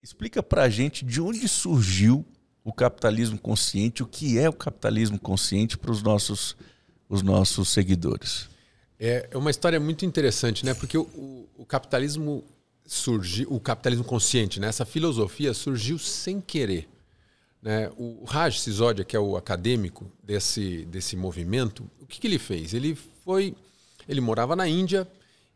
Explica pra gente de onde surgiu o capitalismo consciente, o que é o capitalismo consciente para os nossos seguidores. É uma história muito interessante, né? Porque o capitalismo surgiu, o capitalismo consciente, né? Essa filosofia surgiu sem querer, né? O Raj Sisodia, que é o acadêmico desse movimento, o que ele fez? Ele morava na Índia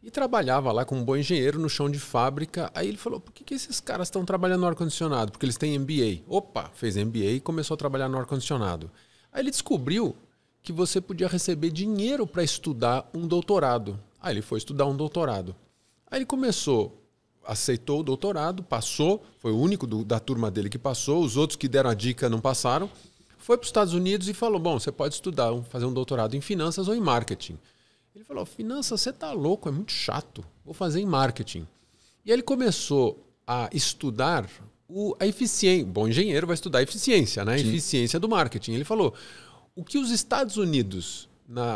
e trabalhava lá como um bom engenheiro no chão de fábrica. Aí ele falou, por que esses caras estão trabalhando no ar-condicionado? Porque eles têm MBA. Opa, fez MBA e começou a trabalhar no ar-condicionado. Aí ele descobriu que você podia receber dinheiro para estudar um doutorado. Aí ele foi estudar um doutorado. Aí ele aceitou o doutorado, passou, foi o único da turma dele que passou, os outros que deram a dica não passaram. Foi para os Estados Unidos e falou, bom, você pode estudar, fazer um doutorado em finanças ou em marketing. Ele falou, finanças, você tá louco, é muito chato, vou fazer em marketing. E aí ele começou a estudar a eficiência. Bom engenheiro vai estudar eficiência, né? Sim. Eficiência do marketing. Ele falou, o que os Estados Unidos,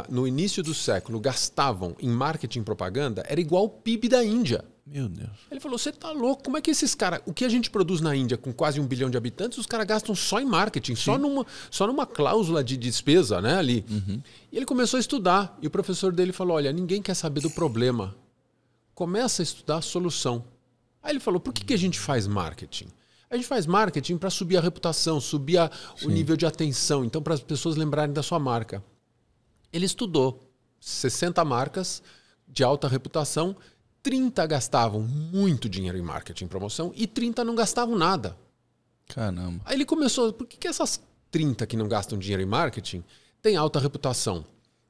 no início do século, gastavam em marketing e propaganda era igual ao PIB da Índia. Meu Deus. Ele falou, você tá louco, como é que esses caras... O que a gente produz na Índia com quase 1 bilhão de habitantes, os caras gastam só em marketing, só numa cláusula de despesa, né, ali. Uhum. E ele começou a estudar, e o professor dele falou, olha, ninguém quer saber do problema. Começa a estudar a solução. Aí ele falou, por que a gente faz marketing? A gente faz marketing para subir a reputação, subir o nível de atenção, então para as pessoas lembrarem da sua marca. Ele estudou 60 marcas de alta reputação, 30 gastavam muito dinheiro em marketing e promoção e 30 não gastavam nada. Caramba. Aí ele começou, por que essas 30 que não gastam dinheiro em marketing têm alta reputação?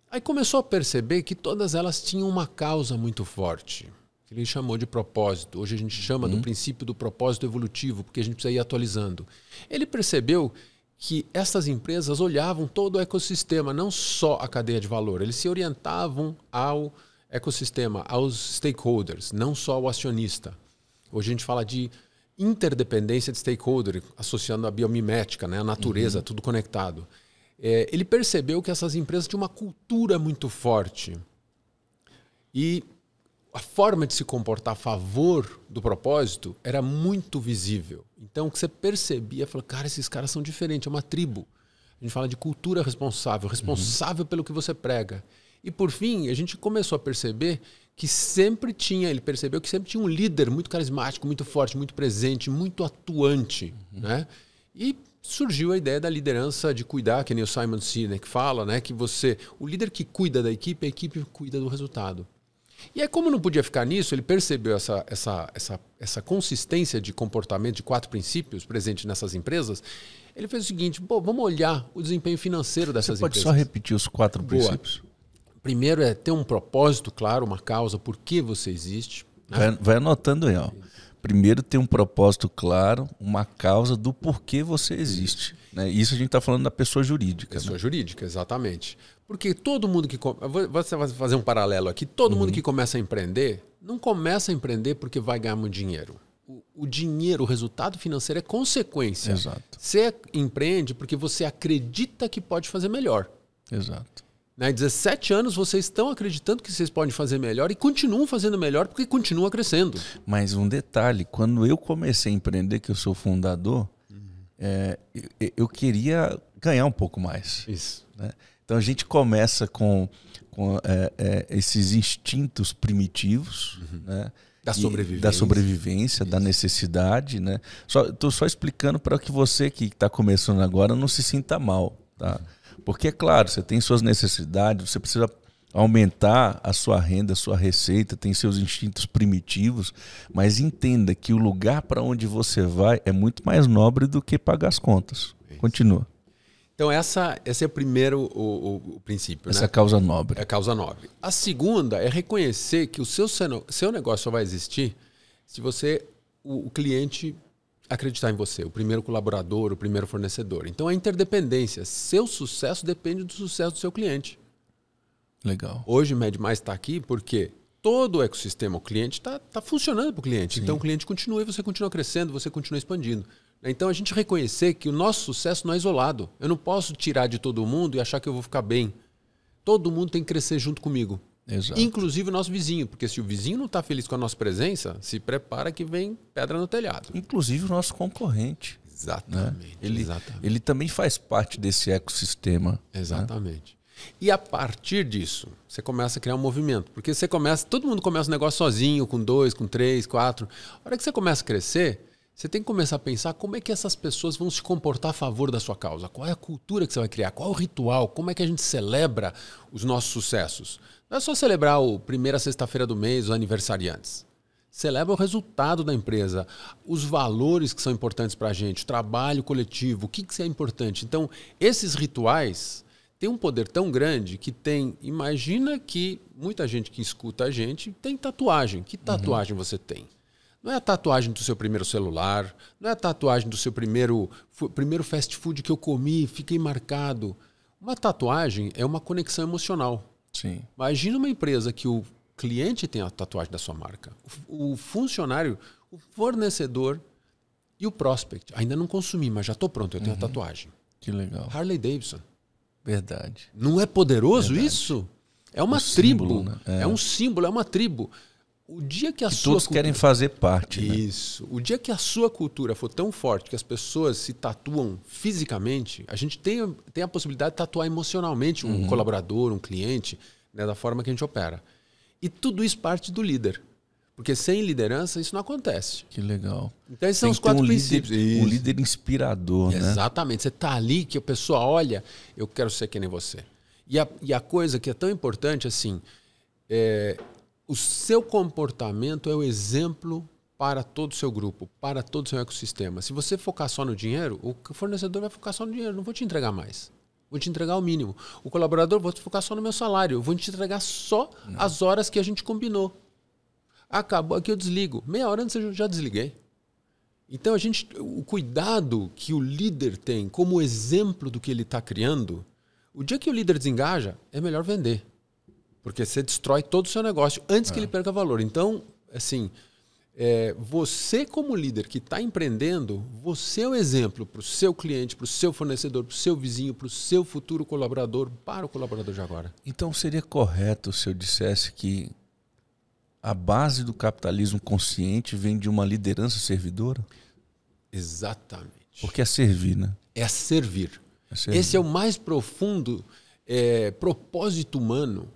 Aí começou a perceber que todas elas tinham uma causa muito forte. Ele chamou de propósito. Hoje a gente chama do princípio do propósito evolutivo, porque a gente precisa ir atualizando. Ele percebeu que essas empresas olhavam todo o ecossistema, não só a cadeia de valor. Eles se orientavam ao ecossistema, aos stakeholders, não só ao acionista. Hoje a gente fala de interdependência de stakeholder, associando a biomimética, né? A natureza, tudo conectado. Ele percebeu que essas empresas tinham uma cultura muito forte. E a forma de se comportar a favor do propósito era muito visível. Então, o que você percebia, falou, cara, esses caras são diferentes, é uma tribo. A gente fala de cultura responsável, responsável pelo que você prega. E, por fim, a gente começou a perceber que ele percebeu que sempre tinha um líder muito carismático, muito forte, muito presente, muito atuante, né? E surgiu a ideia da liderança de cuidar, que nem o Simon Sinek fala, né? Que o líder que cuida da equipe, a equipe cuida do resultado. E aí, como não podia ficar nisso, ele percebeu essa consistência de comportamento de 4 princípios presentes nessas empresas. Ele fez o seguinte, vamos olhar o desempenho financeiro dessas empresas. Você pode só repetir os 4 princípios? Primeiro é ter um propósito claro, uma causa, por que você existe. Né? Vai anotando aí, ó. Primeiro ter um propósito claro, uma causa do porquê você existe. Né? Isso a gente está falando da pessoa jurídica. Pessoa jurídica, exatamente. Porque todo mundo que... Você vai fazer um paralelo aqui. Todo mundo que começa a empreender, não começa a empreender porque vai ganhar muito dinheiro. O dinheiro, o resultado financeiro é consequência. Exato. Você empreende porque você acredita que pode fazer melhor. Exato. Né? 17 anos vocês estão acreditando que vocês podem fazer melhor e continuam fazendo melhor porque continua crescendo. Mas um detalhe, quando eu comecei a empreender, que eu sou fundador, eu queria ganhar um pouco mais. Isso. Né? Então a gente começa com esses instintos primitivos, né? Da sobrevivência, da necessidade. Né? Estou só explicando para que você que está começando agora não se sinta mal. Tá? Porque, é claro, você tem suas necessidades, você precisa aumentar a sua renda, a sua receita, tem seus instintos primitivos, mas entenda que o lugar para onde você vai é muito mais nobre do que pagar as contas. Continua. Então, esse é o primeiro o princípio. Essa né? causa nobre. É a causa nobre. A segunda é reconhecer que o seu negócio só vai existir se o cliente acreditar em você, o primeiro colaborador, o primeiro fornecedor. Então, a interdependência. Seu sucesso depende do sucesso do seu cliente. Legal. Hoje, o MedMais está aqui porque todo o ecossistema, o cliente, está funcionando para o cliente. Sim. Então, o cliente continua e você continua crescendo, você continua expandindo. Então, a gente reconhecer que o nosso sucesso não é isolado. Eu não posso tirar de todo mundo e achar que eu vou ficar bem. Todo mundo tem que crescer junto comigo. Exato. Inclusive o nosso vizinho, porque se o vizinho não está feliz com a nossa presença, se prepara que vem pedra no telhado. Inclusive o nosso concorrente. Exatamente. Né? Ele também faz parte desse ecossistema. Exatamente. Né? E a partir disso, você começa a criar um movimento. Porque todo mundo começa um negócio sozinho, com 2, com 3, 4. A hora que você começa a crescer, você tem que começar a pensar como é que essas pessoas vão se comportar a favor da sua causa. Qual é a cultura que você vai criar? Qual é o ritual? Como é que a gente celebra os nossos sucessos? Não é só celebrar a primeira sexta-feira do mês, os aniversariantes. Celebra o resultado da empresa, os valores que são importantes para a gente, o trabalho coletivo, o que é importante. Então, esses rituais têm um poder tão grande que tem... Imagina que muita gente que escuta a gente tem tatuagem. Que tatuagem você tem? Não é a tatuagem do seu primeiro celular, não é a tatuagem do seu primeiro fast food que eu comi, fiquei marcado. Uma tatuagem é uma conexão emocional. Sim. Imagina uma empresa que o cliente tem a tatuagem da sua marca, o funcionário, o fornecedor e o prospect. Ainda não consumi, mas já estou pronto, eu tenho a tatuagem. Que legal. Harley Davidson. Verdade. Não é poderoso isso? É uma tribo. Símbolo, né? É um símbolo, é uma tribo. O dia que a que sua todos cultura... querem fazer parte. Isso. Né? O dia que a sua cultura for tão forte que as pessoas se tatuam fisicamente, a gente tem a possibilidade de tatuar emocionalmente um colaborador, um cliente, né, da forma que a gente opera. E tudo isso parte do líder. Porque sem liderança isso não acontece. Que legal. Então esses são os 4 princípios. Um líder inspirador, né? Exatamente. Você está ali que a pessoa olha, eu quero ser que nem você. E a coisa que é tão importante assim, o seu comportamento é o exemplo para todo o seu grupo, para todo o seu ecossistema. Se você focar só no dinheiro, o fornecedor vai focar só no dinheiro, não vou te entregar mais. Vou te entregar o mínimo. O colaborador, vou focar só no meu salário, vou te entregar só as horas que a gente combinou. Acabou aqui, eu desligo. Meia hora antes eu já desliguei. Então o cuidado que o líder tem como exemplo do que ele está criando, o dia que o líder desengaja, é melhor vender. Porque você destrói todo o seu negócio antes que ele perca valor. Então, assim, você como líder que está empreendendo, você é o exemplo para o seu cliente, para o seu fornecedor, para o seu vizinho, para o seu futuro colaborador, para o colaborador de agora. Então seria correto se eu dissesse que a base do capitalismo consciente vem de uma liderança servidora? Exatamente. Porque é servir, né? É servir. Esse é o mais profundo propósito humano.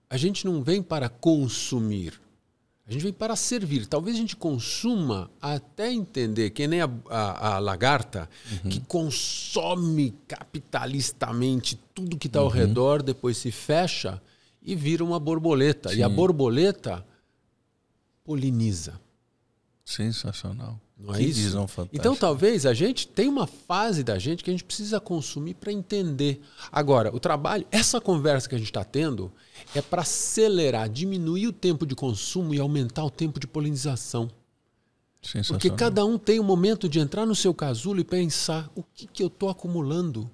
A gente não vem para consumir. A gente vem para servir. Talvez a gente consuma até entender, que nem a lagarta, que consome capitalistamente tudo que está ao redor, depois se fecha e vira uma borboleta. Sim. E a borboleta poliniza. Sensacional. Não é isso? Visão fantástica. Então, talvez a gente tenha uma fase da gente que a gente precisa consumir para entender. Agora, o trabalho, essa conversa que a gente está tendo é para acelerar, diminuir o tempo de consumo e aumentar o tempo de polinização. Porque cada um tem um momento de entrar no seu casulo e pensar o que eu estou acumulando.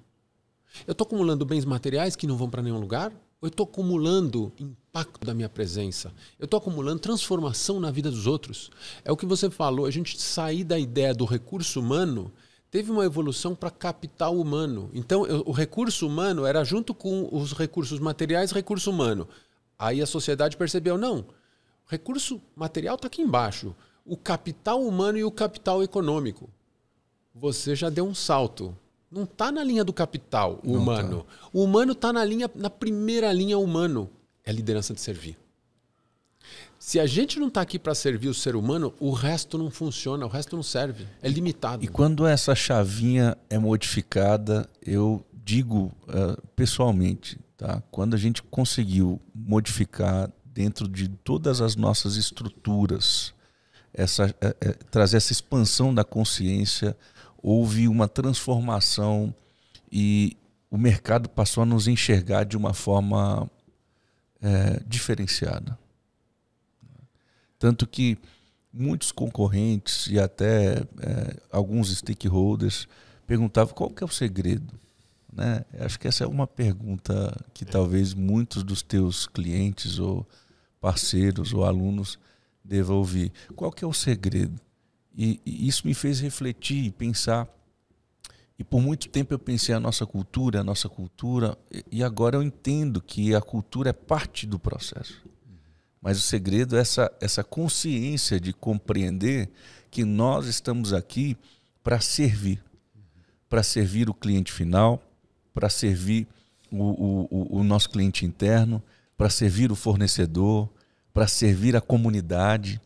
Eu estou acumulando bens materiais que não vão para nenhum lugar? Ou eu estou acumulando impacto da minha presença? Eu estou acumulando transformação na vida dos outros? É o que você falou, a gente sair da ideia do recurso humano, teve uma evolução para capital humano. Então, o recurso humano era junto com os recursos materiais, recurso humano. Aí a sociedade percebeu, não, o recurso material está aqui embaixo. O capital humano e o capital econômico. Você já deu um salto. Não está na linha do capital humano. Tá. O humano está na primeira linha humano. É a liderança de servir. Se a gente não está aqui para servir o ser humano, o resto não funciona, o resto não serve. É limitado. E quando essa chavinha é modificada, eu digo pessoalmente, tá? Quando a gente conseguiu modificar dentro de todas as nossas estruturas, trazer essa expansão da consciência, houve uma transformação e o mercado passou a nos enxergar de uma forma diferenciada. Tanto que muitos concorrentes e até alguns stakeholders perguntavam qual que é o segredo. Né? Acho que essa é uma pergunta que talvez muitos dos teus clientes ou parceiros ou alunos devam ouvir. Qual que é o segredo? E isso me fez refletir e pensar E por muito tempo eu pensei a nossa cultura, e agora eu entendo que a cultura é parte do processo. Mas o segredo é essa consciência de compreender que nós estamos aqui para servir o cliente final, para servir o nosso cliente interno, para servir o fornecedor, para servir a comunidade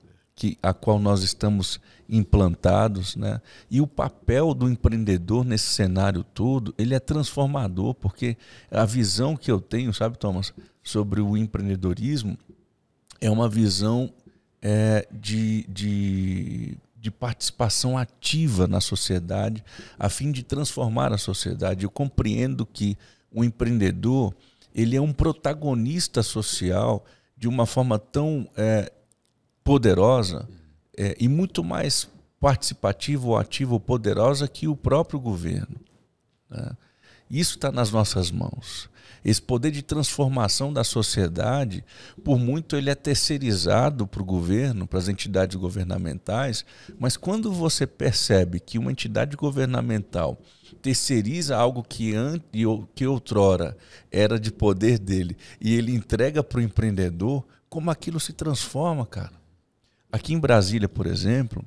a qual nós estamos implantados, né? E o papel do empreendedor nesse cenário todo, ele é transformador, porque a visão que eu tenho, sabe, Thomas, sobre o empreendedorismo é uma visão de participação ativa na sociedade, a fim de transformar a sociedade. Eu compreendo que o empreendedor, ele é um protagonista social de uma forma tão poderosa e muito mais participativa ou ativa ou poderosa que o próprio governo, né? Isso está nas nossas mãos. Esse poder de transformação da sociedade, por muito ele é terceirizado para o governo, para as entidades governamentais, mas quando você percebe que uma entidade governamental terceiriza algo que outrora era de poder dele e ele entrega para o empreendedor, como aquilo se transforma, cara. Aqui em Brasília, por exemplo,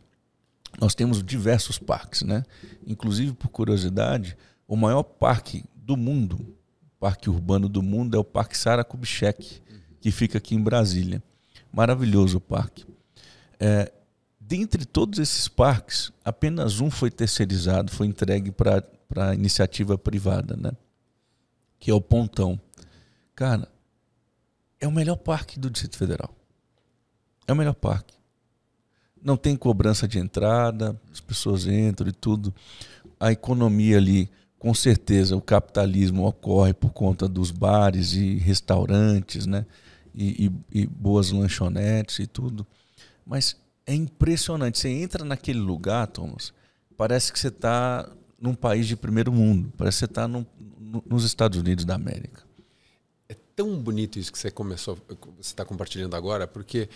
nós temos diversos parques, né? Inclusive, por curiosidade, o maior parque do mundo, parque urbano do mundo, é o Parque Sara Kubitschek, que fica aqui em Brasília. Maravilhoso o parque. Dentre todos esses parques, apenas um foi terceirizado, foi entregue para a iniciativa privada, né? Que é o Pontão. Cara, é o melhor parque do Distrito Federal. É o melhor parque. Não tem cobrança de entrada, as pessoas entram e tudo. A economia ali, com certeza, o capitalismo ocorre por conta dos bares e restaurantes, né? E boas lanchonetes e tudo. Mas é impressionante. Você entra naquele lugar, Thomas, parece que você está num país de primeiro mundo. Parece que você está nos Estados Unidos da América. É tão bonito isso que você está compartilhando agora, porque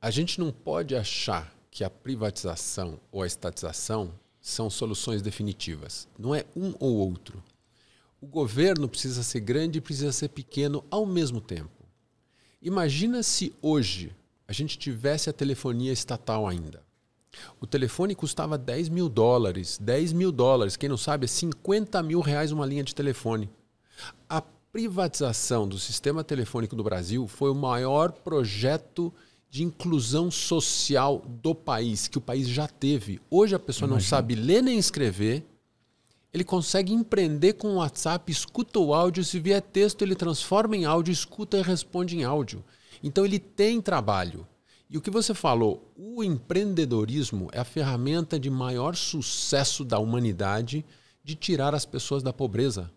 a gente não pode achar que a privatização ou a estatização são soluções definitivas. Não é um ou outro. O governo precisa ser grande e precisa ser pequeno ao mesmo tempo. Imagina se hoje a gente tivesse a telefonia estatal ainda. O telefone custava $10 mil. $10 mil, quem não sabe, é R$50 mil uma linha de telefone. A privatização do sistema telefônico do Brasil foi o maior projeto de inclusão social do país, que o país já teve. Hoje a pessoa não sabe ler nem escrever, ele consegue empreender com o WhatsApp, escuta o áudio, se vier texto ele transforma em áudio, escuta e responde em áudio. Então ele tem trabalho. E o que você falou, o empreendedorismo é a ferramenta de maior sucesso da humanidade de tirar as pessoas da pobreza.